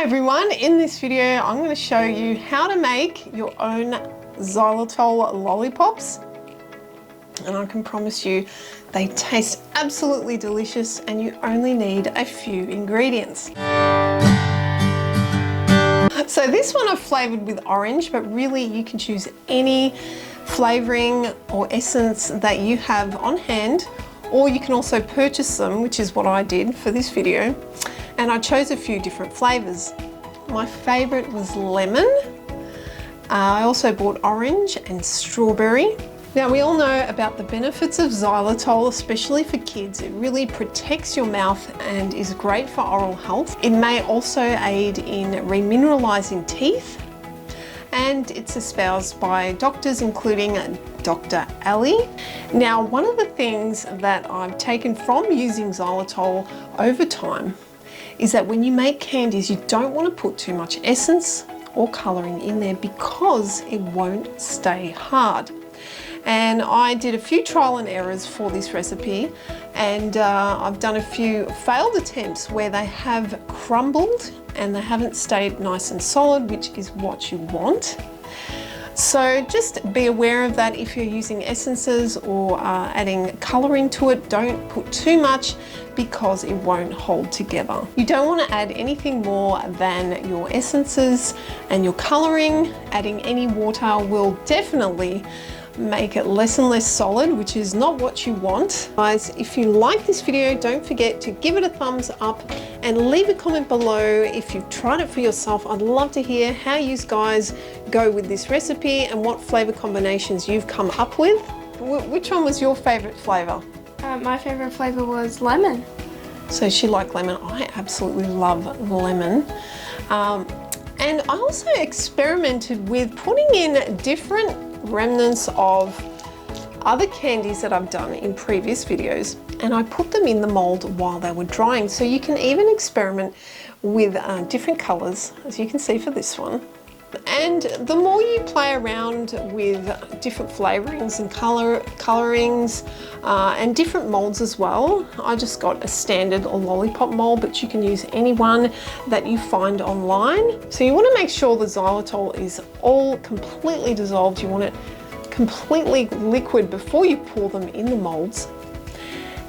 everyone, in this video I'm going to show you how to make your own xylitol lollipops, and I can promise you they taste absolutely delicious and you only need a few ingredients. So this one I've flavoured with orange, but really you can choose any flavouring or essence that you have on hand, or you can also purchase them, which is what I did for this video. And I chose a few different flavours. My favourite was lemon. I also bought orange and strawberry. Now we all know about the benefits of xylitol, especially for kids. It really protects your mouth and is great for oral health. It may also aid in remineralising teeth, and it's espoused by doctors including Dr. Ali. Now, one of the things that I've taken from using xylitol over time is that when you make candies, you don't want to put too much essence or colouring in there because it won't stay hard. And I did a few trial and errors for this recipe, and I've done a few failed attempts where they have crumbled and they haven't stayed nice and solid, which is what you want. So just be aware of that if you're using essences or adding colouring to it. Don't put too much because it won't hold together. You don't want to add anything more than your essences and your colouring. Adding any water will definitely make it less and less solid, which is not what you want. Guys, if you like this video, don't forget to give it a thumbs up and leave a comment below if you've tried it for yourself. I'd love to hear how you guys go with this recipe and what flavour combinations you've come up with. Which one was your favourite flavour? My favourite flavour was lemon. So she liked lemon. I absolutely love lemon. And I also experimented with putting in different remnants of other candies that I've done in previous videos, and I put them in the mold while they were drying. So you can even experiment with different colors, as you can see for this one. And the more you play around with different flavorings and colorings and different molds as well. I just got a standard lollipop mold, but you can use any one that you find online. So you want to make sure the xylitol is all completely dissolved. You want it completely liquid before you pour them in the molds.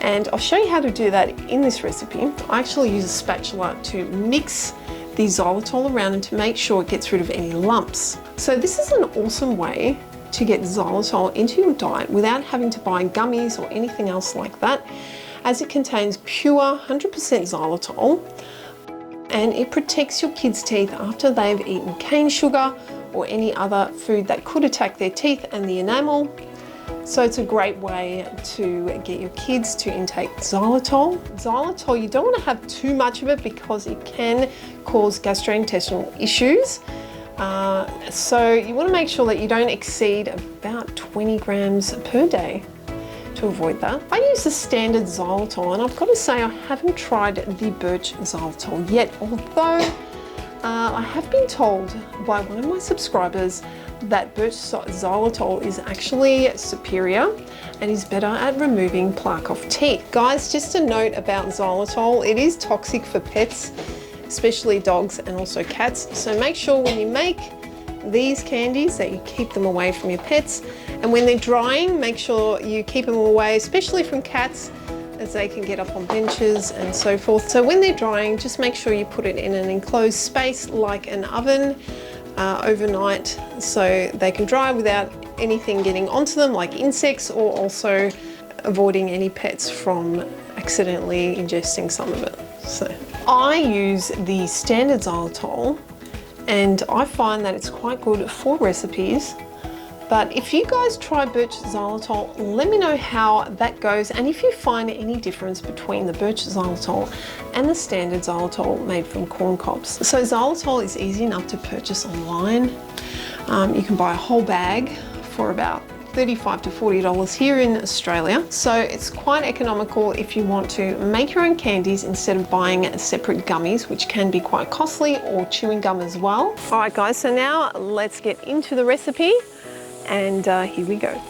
And I'll show you how to do that in this recipe. I actually use a spatula to mix the xylitol around and to make sure it gets rid of any lumps. So this is an awesome way to get xylitol into your diet without having to buy gummies or anything else like that, as it contains pure 100% xylitol, and it protects your kids' teeth after they've eaten cane sugar or any other food that could attack their teeth and the enamel. So it's a great way to get your kids to intake xylitol. Xylitol, you don't want to have too much of it because it can cause gastrointestinal issues. So you want to make sure that you don't exceed about 20 grams per day to avoid that. I use the standard xylitol, and I've got to say I haven't tried the birch xylitol yet, although I have been told by one of my subscribers that birch xylitol is actually superior and is better at removing plaque off teeth. Guys, just a note about xylitol, it is toxic for pets, especially dogs and also cats. So make sure when you make these candies that you keep them away from your pets, and when they're drying, make sure you keep them away, especially from cats, as they can get up on benches and so forth. So when they're drying, just make sure you put it in an enclosed space like an oven overnight, so they can dry without anything getting onto them like insects, or also avoiding any pets from accidentally ingesting some of it. So I use the standard xylitol, and I find that it's quite good for recipes. But if you guys try birch xylitol, let me know how that goes, and if you find any difference between the birch xylitol and the standard xylitol made from corn cobs. So xylitol is easy enough to purchase online. You can buy a whole bag for about $35 to $40 here in Australia. So it's quite economical if you want to make your own candies instead of buying separate gummies, which can be quite costly, or chewing gum as well. All right guys, so now let's get into the recipe. And here we go.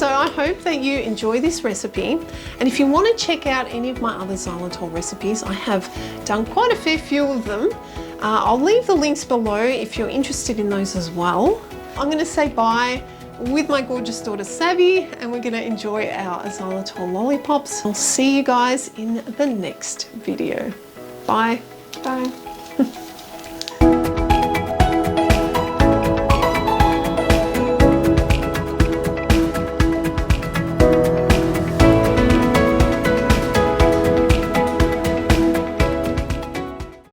So I hope that you enjoy this recipe. And if you want to check out any of my other xylitol recipes, I have done quite a fair few of them. I'll leave the links below if you're interested in those as well. I'm going to say bye with my gorgeous daughter Savvy, and we're going to enjoy our xylitol lollipops. I'll see you guys in the next video. Bye. Bye.